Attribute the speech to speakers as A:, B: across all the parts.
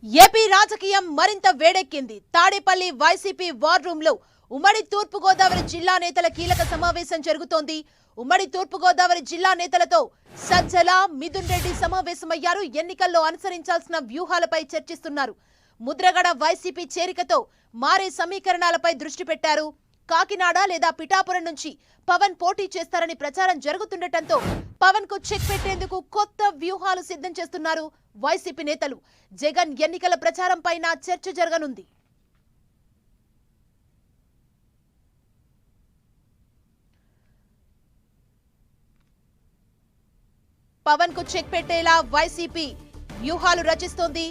A: AP రాజకీయం మరింత వేడెక్కింది. తాడేపల్లి వైసీపీ వార్ రూమ్ లో ఉమ్మడి తూర్పు గోదావరి జిల్లా నేతల కీలక సమావేశం జరుగుతోంది. ఉమ్మడి తూర్పు గోదావరి జిల్లా నేతలతో సజ్జల, మిథున్ రెడ్డి సమావేశమయ్యారు. ఎన్నికల్లో అనుసరించాల్సిన వ్యూహాలపై చర్చిస్తున్నారు. ముద్రగడ వైసీపీ చేరికతో మారే సమీకరణాలపై దృష్టి పెట్టారు. కాకినాడ లేదా పిఠాపురం నుంచి పవన్ పోటీ చేస్తారని ప్రచారం జరుగుతుండటంతో పవన్ కు చెక్ పెట్టేందుకు కొత్త వ్యూహాలు సిద్ధం చేస్తున్నారు వైసీపీ నేతలు. జగన్ ఎన్నికల ప్రచారం పైన చర్చ జరగనుంది. పవన్ కు చెక్ పెట్టేలా వైసీపీ వ్యూహాలు రచిస్తోంది.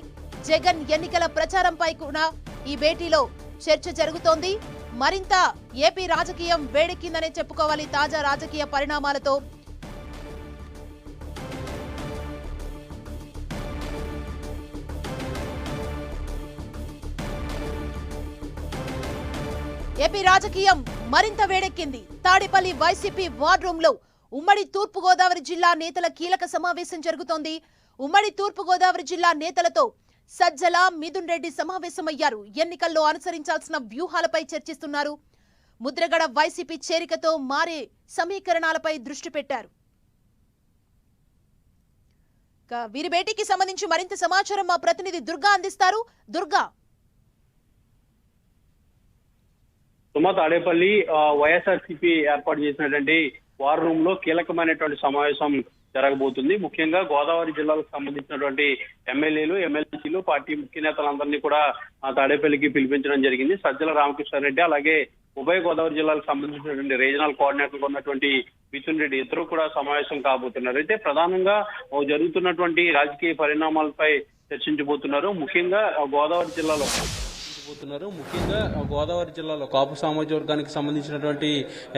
A: జగన్ ఎన్నికల ప్రచారంపై కూడా ఈ భేటీలో చర్చ జరుగుతోంది. మరింత ఏపీ రాజకీయం వేడెక్కిందనే చెప్పుకోవాలి. తాజా రాజకీయ పరిణామాలతో ఏపీ రాజకీయం మరింత వేడెక్కింది. తాడేపల్లి వైసీపీ వార్ రూమ్ లో ఉమ్మడి తూర్పు గోదావరి జిల్లా నేతల కీలక సమావేశం జరుగుతోంది. ఉమ్మడి తూర్పు గోదావరి జిల్లా నేతలతో సజ్జల, మిథున్ రెడ్డి సమావేశమయ్యారు. ఎన్నికల్లో అనుసరించాల్సిన వ్యూహాలపై చర్చిస్తున్నారు. ముద్రగడ వైసీపీ చేరికతో మారే సమీకరణాలపై దృష్టి పెట్టారు. వీరి భేటీకి సంబంధించి మరింత సమాచారం మా ప్రతినిధి దుర్గా అందిస్తారు. దుర్గా,
B: తాడేపల్లి వైఎస్ఆర్సీపీ ఏర్పాటు చేసినటువంటి వార్ రూమ్ లో కీలకమైనటువంటి సమావేశం జరగబోతుంది. ముఖ్యంగా గోదావరి జిల్లాలకు సంబంధించినటువంటి ఎమ్మెల్యేలు, ఎమ్మెల్సీలు, పార్టీ ముఖ్య నేతలందరినీ కూడా తాడేపల్లికి పిలిపించడం జరిగింది. సజ్జల రామకృష్ణారెడ్డి అలాగే ఉభయ గోదావరి జిల్లాలకు సంబంధించినటువంటి రీజనల్ కోఆర్డినేటర్లు ఉన్నటువంటి మిథున్ రెడ్డి ఇద్దరు కూడా సమావేశం కాబోతున్నారు. అయితే ప్రధానంగా జరుగుతున్నటువంటి రాజకీయ పరిణామాలపై చర్చించబోతున్నారు. ముఖ్యంగా గోదావరి జిల్లాలో కాపు సామాజిక వర్గానికి సంబంధించినటువంటి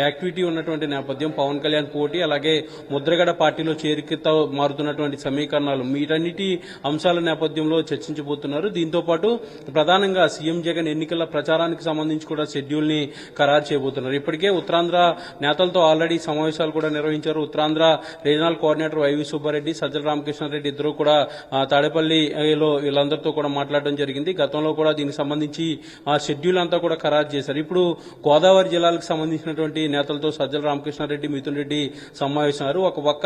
B: యాక్టివిటీ ఉన్నటువంటి నేపథ్యం, పవన్ కళ్యాణ్ పోటీ, అలాగే ముద్రగడ పార్టీలో చేరికతో మారుతున్నటువంటి సమీకరణాలు, వీటన్నిటి అంశాల నేపథ్యంలో చర్చించబోతున్నారు. దీంతో పాటు ప్రధానంగా సీఎం జగన్ ఎన్నికల ప్రచారానికి సంబంధించి కూడా షెడ్యూల్ ని ఖరారు చేయబోతున్నారు. ఇప్పటికే ఉత్తరాంధ్ర నేతలతో ఆల్రెడీ సమావేశాలు కూడా నిర్వహించారు. Uttarandhra regional coordinator YV Subba Reddy, Sajjala Ramakrishna Reddy ఇద్దరు కూడా తాడేపల్లిలో వీళ్ళందరితో కూడా మాట్లాడడం జరిగింది. గతంలో కూడా దీనికి సంబంధించి ఆ షెడ్యూల్ అంతా కూడా ఖరారు చేశారు. ఇప్పుడు గోదావరి జిల్లాలకు సంబంధించినటువంటి నేతలతో సజ్జల రామకృష్ణారెడ్డి, మిథున్ రెడ్డి సమావేశమయ్యారు. ఒక పక్క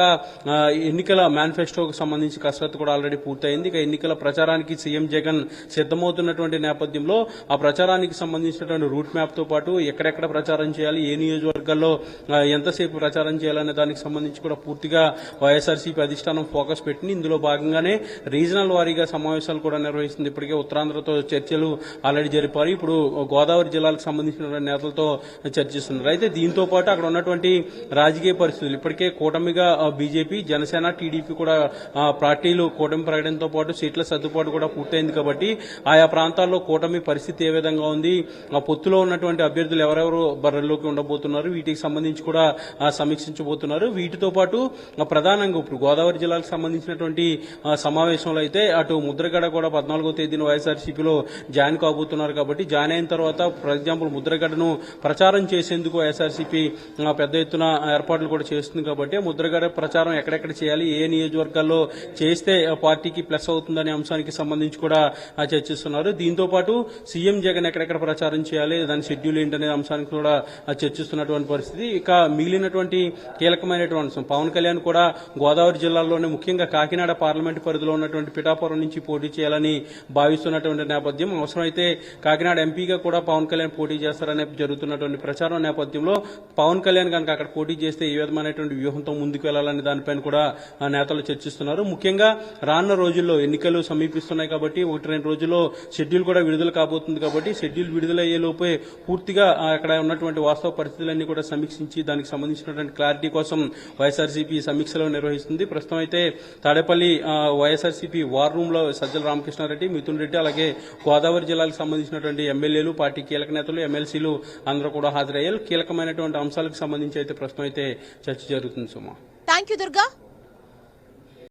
B: ఎన్నికల మేనిఫెస్టోకు సంబంధించి కసరత్తు కూడా ఆల్రెడీ పూర్తయింది. ఇక ఎన్నికల ప్రచారానికి సీఎం జగన్ సిద్దమవుతున్నటువంటి నేపథ్యంలో ఆ ప్రచారానికి సంబంధించినటువంటి రూట్ మ్యాప్ తో పాటు ఎక్కడెక్కడ ప్రచారం చేయాలి, ఏ నియోజకవర్గాల్లో ఎంతసేపు ప్రచారం చేయాలనే దానికి సంబంధించి కూడా పూర్తిగా వైఎస్ఆర్సీపీ అధిష్టానం ఫోకస్ పెట్టింది. ఇందులో భాగంగానే రీజనల్ వారీగా సమావేశాలు కూడా నిర్వహిస్తుంది. ఇప్పటికే ఉత్తరాంధ్రతో చర్చలు ఆల్రెడీ జరిపారు. ఇప్పుడు గోదావరి జిల్లాలకు సంబంధించిన నేతలతో చర్చిస్తున్నారు. అయితే దీంతో పాటు అక్కడ ఉన్నటువంటి రాజకీయ పరిస్థితులు, ఇప్పటికే కూటమిగా బీజేపీ, జనసేన, టీడీపీ కూడా పార్టీలు కూటమి ప్రకటనతో పాటు సీట్ల సర్దుబాటు కూడా పూర్తయింది. కాబట్టి ఆయా ప్రాంతాల్లో కూటమి పరిస్థితి ఏ విధంగా ఉంది, ఆ పొత్తులో ఉన్నటువంటి అభ్యర్థులు ఎవరెవరు బరిలోకి ఉండబోతున్నారు, వీటికి సంబంధించి కూడా సమీక్షించబోతున్నారు. వీటితో పాటు ప్రధానంగా ఇప్పుడు గోదావరి జిల్లాలకు సంబంధించినటువంటి సమావేశంలో అయితే అటు ముద్రగడ కూడా 14వ తేదీన వైఎస్ఆర్సీపీలో జాయిన్ కాబోతున్నారు. కాబట్టి జాయిన్ అయిన తర్వాత ఫర్ ఎగ్జాంపుల్ ముద్రగడను ప్రచారం చేసేందుకు వైఎస్ఆర్సీపీ పెద్ద ఎత్తున ఏర్పాట్లు కూడా చేస్తుంది. కాబట్టి ముద్రగడ ప్రచారం ఎక్కడెక్కడ చేయాలి, ఏ నియోజకవర్గాల్లో చేస్తే పార్టీకి ప్లస్ అవుతుందనే అంశానికి సంబంధించి కూడా చర్చిస్తున్నారు. దీంతో పాటు సీఎం జగన్ ఎక్కడెక్కడ ప్రచారం చేయాలి, దాని షెడ్యూల్ ఏంటనే అంశానికి కూడా చర్చిస్తున్నటువంటి పరిస్థితి. ఇక మిగిలినటువంటి కీలకమైనటువంటి అంశం, పవన్ కళ్యాణ్ కూడా గోదావరి జిల్లాలోనే ముఖ్యంగా కాకినాడ పార్లమెంటు పరిధిలో ఉన్నటువంటి పిఠాపురం నుంచి పోటీ చేయాలని భావిస్తున్నటువంటి నేపథ్యం. అవసరమైతే కాకినాడ ఎంపీగా కూడా పవన్ కళ్యాణ్ పోటీ చేస్తారనే జరుగుతున్నటువంటి ప్రచారం నేపథ్యంలో పవన్ కళ్యాణ్ కనుక అక్కడ పోటీ చేస్తే ఏ విధమైనటువంటి వ్యూహంతో ముందుకు వెళ్లాలనే దానిపైన కూడా నేతలు చర్చిస్తున్నారు. ముఖ్యంగా రానున్న రోజుల్లో ఎన్నికలు సమీపిస్తున్నాయి కాబట్టి 1-2 రోజుల్లో షెడ్యూల్ కూడా విడుదల కాబోతుంది. కాబట్టి షెడ్యూల్ విడుదలయ్యే లోపే పూర్తిగా అక్కడ ఉన్నటువంటి వాస్తవ పరిస్థితులన్నీ కూడా సమీక్షించి దానికి సంబంధించినటువంటి క్లారిటీ కోసం వైఎస్ఆర్సీపీ సమీక్షలు నిర్వహిస్తుంది. ప్రస్తుతం అయితే తాడేపల్లి వైఎస్ఆర్సీపీ వార్ రూమ్ లో సజ్జల రామకృష్ణారెడ్డి, మిథున్ రెడ్డి అలాగే గోదావరి జిల్లాలకు సంబంధించినటువంటి ఎమ్మెల్యేలు, పార్టీ కీలక నేతలు, ఎమ్మెల్సీలు అందరూ కూడా హాజరయ్యారు. కీలకమైనటువంటి అంశాలకు సంబంధించి అయితే ప్రస్తుతం అయితే చర్చ జరుగుతుంది. సుమా,
A: థ్యాంక్ యూ దుర్గా.